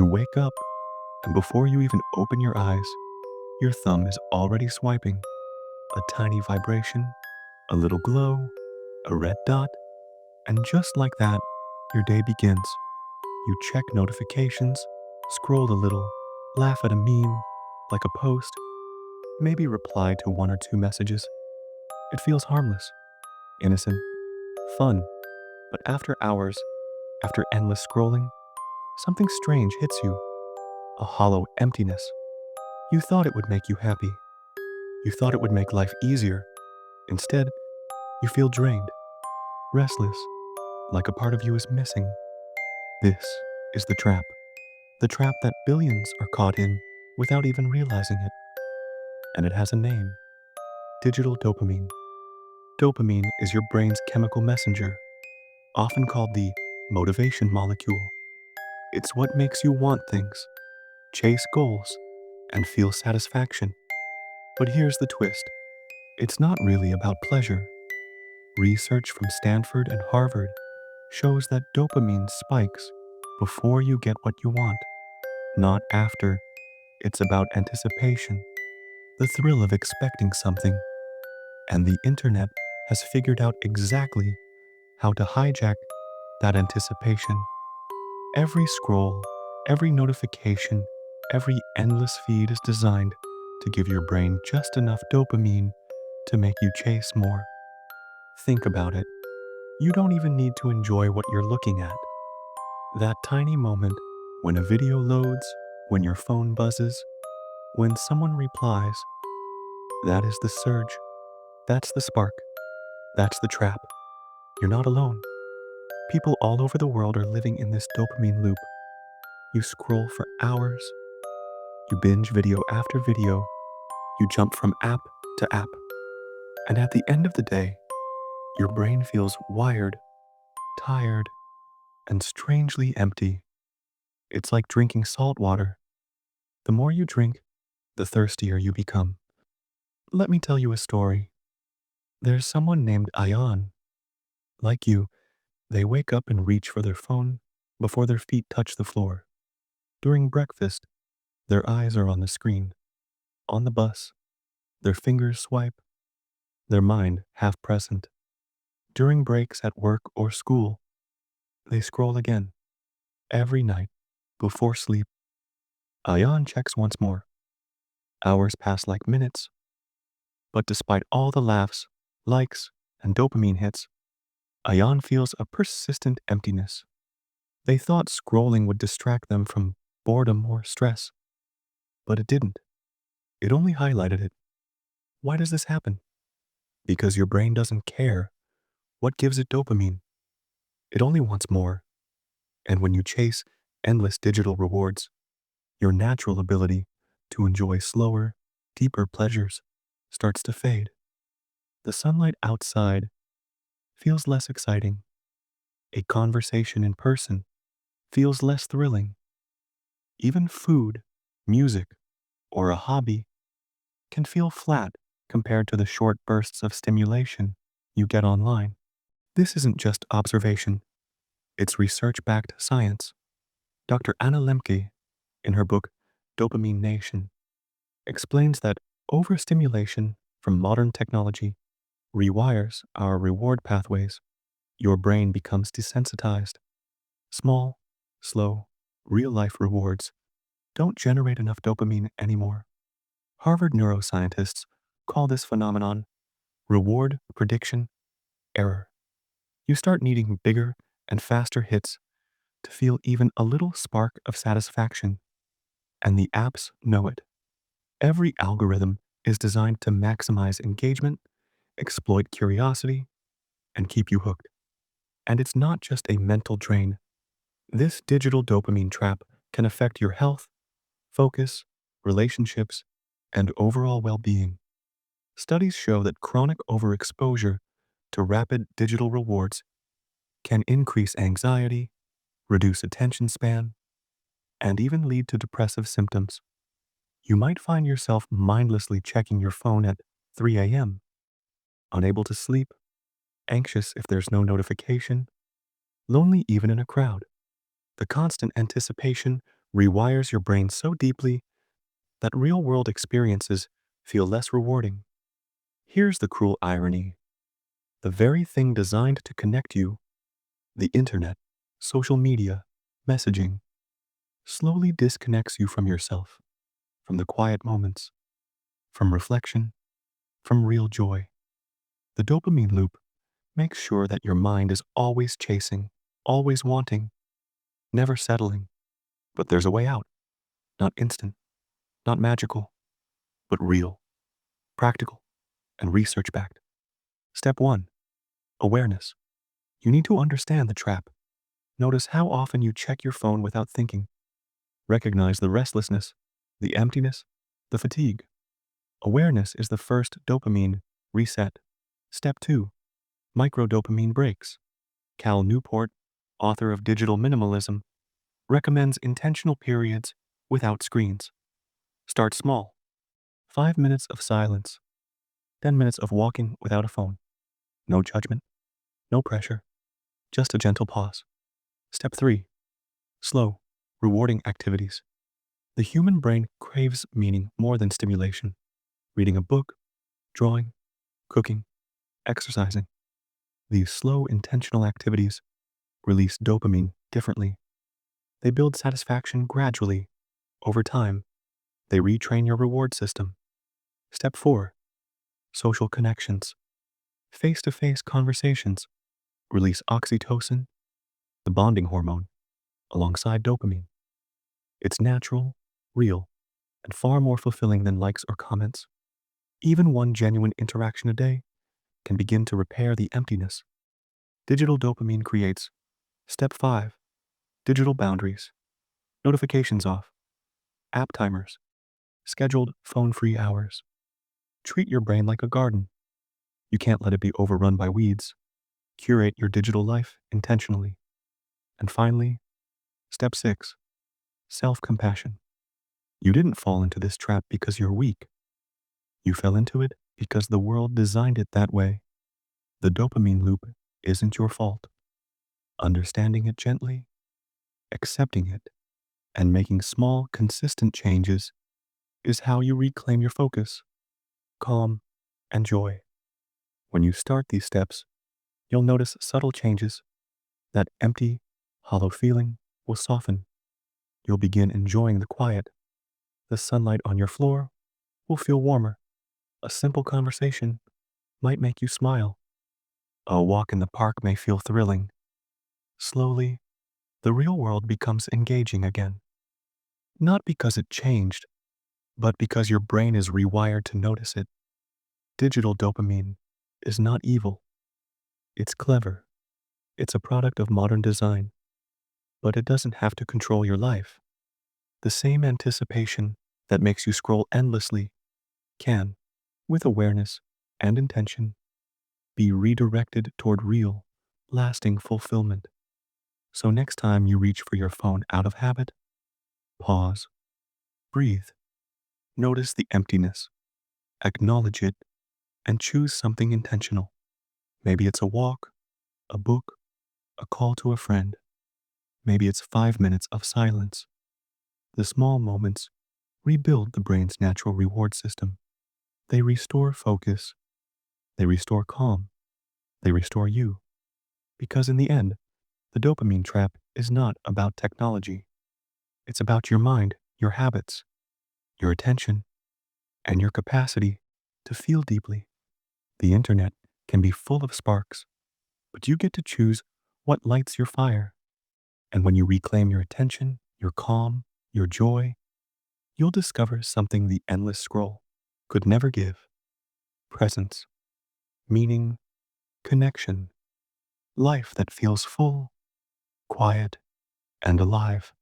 You wake up, and before you even open your eyes, your thumb is already swiping. A tiny vibration, a little glow, a red dot, and just like that, your day begins. You check notifications, scroll a little, laugh at a meme, like a post, maybe reply to one or two messages. It feels harmless, innocent, fun, but after hours, after endless scrolling, something strange hits you, a hollow emptiness. You thought it would make you happy. You thought it would make life easier. Instead, you feel drained, restless, like a part of you is missing. This is the trap that billions are caught in without even realizing it. And it has a name: digital dopamine. Dopamine is your brain's chemical messenger, often called the motivation molecule. It's what makes you want things, chase goals, and feel satisfaction. But here's the twist: it's not really about pleasure. Research from Stanford and Harvard shows that dopamine spikes before you get what you want, not after. It's about anticipation, the thrill of expecting something. And the internet has figured out exactly how to hijack that anticipation. Every scroll, every notification, every endless feed is designed to give your brain just enough dopamine to make you chase more. Think about it. You don't even need to enjoy what you're looking at. That tiny moment when a video loads, when your phone buzzes, when someone replies, that is the surge. That's the spark. That's the trap. You're not alone. People all over the world are living in this dopamine loop. You scroll for hours, you binge video after video, you jump from app to app, and at the end of the day, your brain feels wired, tired, and strangely empty. It's like drinking salt water. The more you drink, the thirstier you become. Let me tell you a story. There's someone named Ayan. Like you, they wake up and reach for their phone before their feet touch the floor. During breakfast, their eyes are on the screen. On the bus, their fingers swipe, their mind half present. During breaks at work or school, they scroll again. Every night, before sleep, Ayan checks once more. Hours pass like minutes, but despite all the laughs, likes, and dopamine hits, Ayan feels a persistent emptiness. They thought scrolling would distract them from boredom or stress, but it didn't. It only highlighted it. Why does this happen? Because your brain doesn't care what gives it dopamine. It only wants more. And when you chase endless digital rewards, your natural ability to enjoy slower, deeper pleasures starts to fade. The sunlight outside feels less exciting. A conversation in person feels less thrilling. Even food, music, or a hobby can feel flat compared to the short bursts of stimulation you get online. This isn't just observation, it's research-backed science. Dr. Anna Lemke, in her book Dopamine Nation, explains that overstimulation from modern technology rewires our reward pathways. Your brain becomes desensitized. Small, slow, real-life rewards don't generate enough dopamine anymore. Harvard neuroscientists call this phenomenon reward prediction error. You start needing bigger and faster hits to feel even a little spark of satisfaction, and the apps know it. Every algorithm is designed to maximize engagement, exploit curiosity, and keep you hooked. And it's not just a mental drain. This digital dopamine trap can affect your health, focus, relationships, and overall well-being. Studies show that chronic overexposure to rapid digital rewards can increase anxiety, reduce attention span, and even lead to depressive symptoms. You might find yourself mindlessly checking your phone at 3 a.m., unable to sleep, anxious if there's no notification, lonely even in a crowd. The constant anticipation rewires your brain so deeply that real-world experiences feel less rewarding. Here's the cruel irony. The very thing designed to connect you, the internet, social media, messaging, slowly disconnects you from yourself, from the quiet moments, from reflection, from real joy. The dopamine loop makes sure that your mind is always chasing, always wanting, never settling. But there's a way out, not instant, not magical, but real, practical, and research backed. Step 1. Awareness. You need to understand the trap. Notice how often you check your phone without thinking. Recognize the restlessness, the emptiness, the fatigue. Awareness is the first dopamine reset. Step 2. Microdopamine breaks. Cal Newport, author of Digital Minimalism, recommends intentional periods without screens. Start small. 5 minutes of silence. 10 minutes of walking without a phone. No judgment, no pressure, just a gentle pause. Step 3. Slow, rewarding activities. The human brain craves meaning more than stimulation. Reading a book, drawing, cooking, exercising. These slow, intentional activities release dopamine differently. They build satisfaction gradually. Over time, they retrain your reward system. Step 4. Social connections. Face-to-face conversations release oxytocin, the bonding hormone, alongside dopamine. It's natural, real, and far more fulfilling than likes or comments. Even one genuine interaction a day can begin to repair the emptiness digital dopamine creates. Step 5. Digital boundaries. Notifications off. App timers. Scheduled phone-free hours. Treat your brain like a garden. You can't let it be overrun by weeds. Curate your digital life intentionally. And finally, step 6. Self-compassion. You didn't fall into this trap because you're weak. You fell into it because the world designed it that way. The dopamine loop isn't your fault. Understanding it gently, accepting it, and making small, consistent changes is how you reclaim your focus, calm, and joy. When you start these steps, you'll notice subtle changes. That empty, hollow feeling will soften. You'll begin enjoying the quiet. The sunlight on your floor will feel warmer. A simple conversation might make you smile. A walk in the park may feel thrilling. Slowly, the real world becomes engaging again. Not because it changed, but because your brain is rewired to notice it. Digital dopamine is not evil. It's clever. It's a product of modern design, but it doesn't have to control your life. The same anticipation that makes you scroll endlessly can, with awareness and intention, be redirected toward real, lasting fulfillment. So next time you reach for your phone out of habit, pause, breathe, notice the emptiness, acknowledge it, and choose something intentional. Maybe it's a walk, a book, a call to a friend. Maybe it's 5 minutes of silence. The small moments rebuild the brain's natural reward system. They restore focus. They restore calm. They restore you. Because in the end, the dopamine trap is not about technology. It's about your mind, your habits, your attention, and your capacity to feel deeply. The internet can be full of sparks, but you get to choose what lights your fire. And when you reclaim your attention, your calm, your joy, you'll discover something the endless scroll could never give: presence, meaning, connection, life that feels full, quiet, and alive.